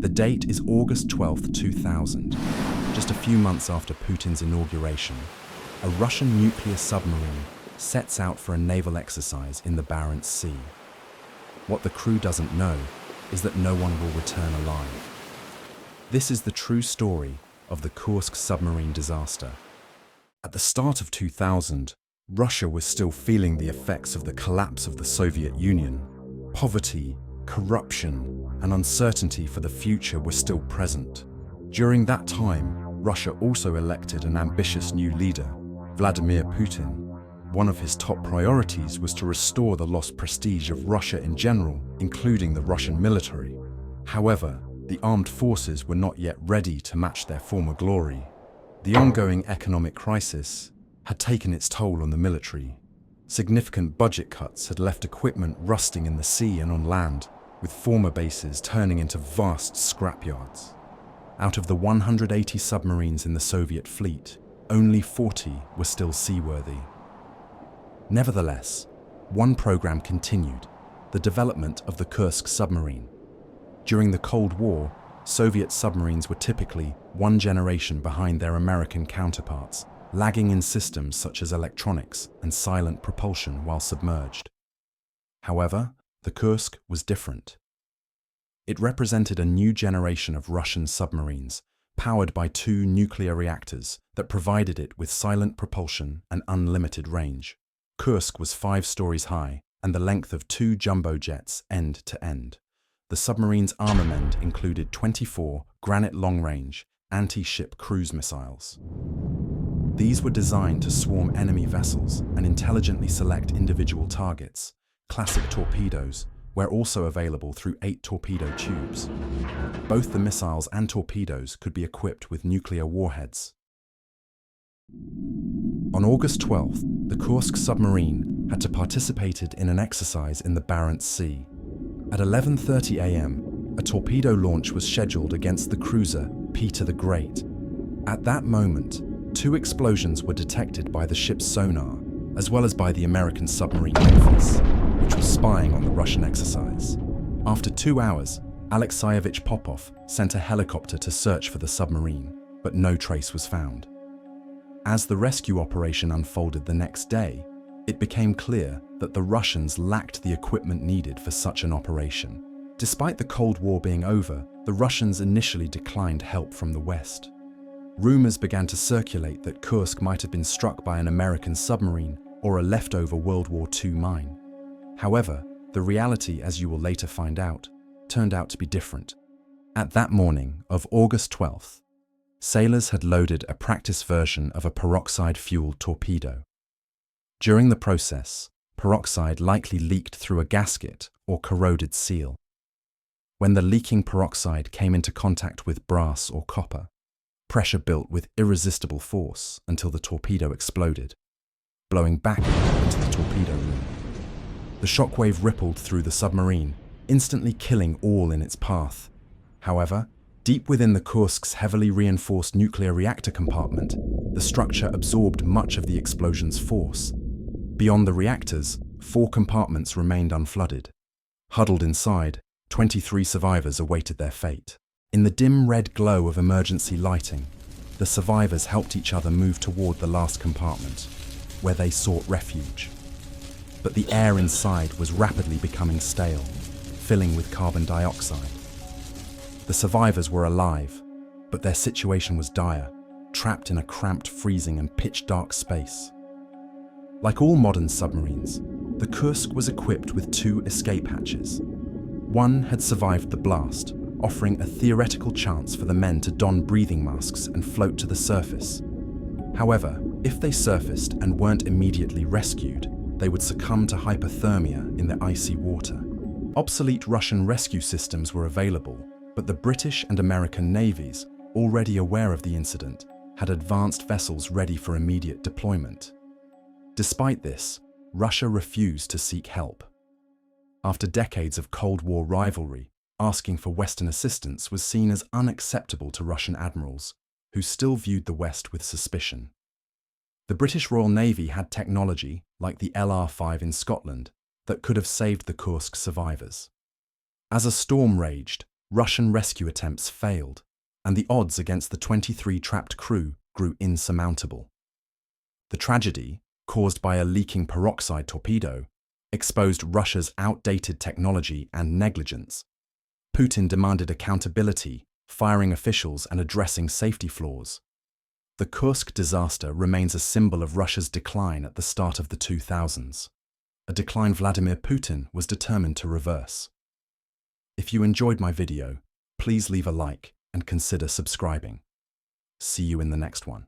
The date is August 12, 2000, just a few months after Putin's inauguration. A Russian nuclear submarine sets out for a naval exercise in the Barents Sea. What the crew doesn't know is that no one will return alive. This is the true story of the Kursk submarine disaster. At the start of 2000, Russia was still feeling the effects of the collapse of the Soviet Union. Poverty, corruption, and uncertainty for the future were still present. During that time, Russia also elected an ambitious new leader, Vladimir Putin. One of his top priorities was to restore the lost prestige of Russia in general, including the Russian military. However, the armed forces were not yet ready to match their former glory. The ongoing economic crisis had taken its toll on the military. Significant budget cuts had left equipment rusting in the sea and on land, with former bases turning into vast scrapyards. Out of the 180 submarines in the Soviet fleet, only 40 were still seaworthy. Nevertheless, one program continued, the development of the Kursk submarine. During the Cold War, Soviet submarines were typically one generation behind their American counterparts, lagging in systems such as electronics and silent propulsion while submerged. However, the Kursk was different. It represented a new generation of Russian submarines, powered by two nuclear reactors that provided it with silent propulsion and unlimited range. Kursk was 5 stories high and the length of 2 jumbo jets end to end. The submarine's armament included 24 Granite long-range anti-ship cruise missiles. These were designed to swarm enemy vessels and intelligently select individual targets. Classic torpedoes were also available through 8 torpedo tubes. Both the missiles and torpedoes could be equipped with nuclear warheads. On August 12th, the Kursk submarine had to participate in an exercise in the Barents Sea. At 11:30 a.m., a torpedo launch was scheduled against the cruiser Peter the Great. At that moment, 2 explosions were detected by the ship's sonar, as well as by the American submarine Memphis, which was spying on the Russian exercise. After 2 hours, Alexeyevich Popov sent a helicopter to search for the submarine, but no trace was found. As the rescue operation unfolded the next day, it became clear that the Russians lacked the equipment needed for such an operation. Despite the Cold War being over, the Russians initially declined help from the West. Rumors began to circulate that Kursk might have been struck by an American submarine or a leftover World War II mine. However, the reality, as you will later find out, turned out to be different. At that morning of August 12th, sailors had loaded a practice version of a peroxide-fueled torpedo. During the process, peroxide likely leaked through a gasket or corroded seal. When the leaking peroxide came into contact with brass or copper, pressure built with irresistible force until the torpedo exploded, blowing back into the torpedo room. The shockwave rippled through the submarine, instantly killing all in its path. However, deep within the Kursk's heavily reinforced nuclear reactor compartment, the structure absorbed much of the explosion's force. Beyond the reactors, 4 compartments remained unflooded. Huddled inside, 23 survivors awaited their fate. In the dim red glow of emergency lighting, the survivors helped each other move toward the last compartment, where they sought refuge. But the air inside was rapidly becoming stale, filling with carbon dioxide. The survivors were alive, but their situation was dire, trapped in a cramped, freezing and pitch-dark space. Like all modern submarines, the Kursk was equipped with 2 escape hatches. One had survived the blast, offering a theoretical chance for the men to don breathing masks and float to the surface. However, if they surfaced and weren't immediately rescued, they would succumb to hypothermia in the icy water. Obsolete Russian rescue systems were available, but the British and American navies, already aware of the incident, had advanced vessels ready for immediate deployment. Despite this, Russia refused to seek help. After decades of Cold War rivalry, asking for Western assistance was seen as unacceptable to Russian admirals, who still viewed the West with suspicion. The British Royal Navy had technology, like the LR-5 in Scotland, that could have saved the Kursk survivors. As a storm raged, Russian rescue attempts failed, and the odds against the 23 trapped crew grew insurmountable. The tragedy, caused by a leaking peroxide torpedo, exposed Russia's outdated technology and negligence. Putin demanded accountability, firing officials and addressing safety flaws. The Kursk disaster remains a symbol of Russia's decline at the start of the 2000s, a decline Vladimir Putin was determined to reverse. If you enjoyed my video, please leave a like and consider subscribing. See you in the next one.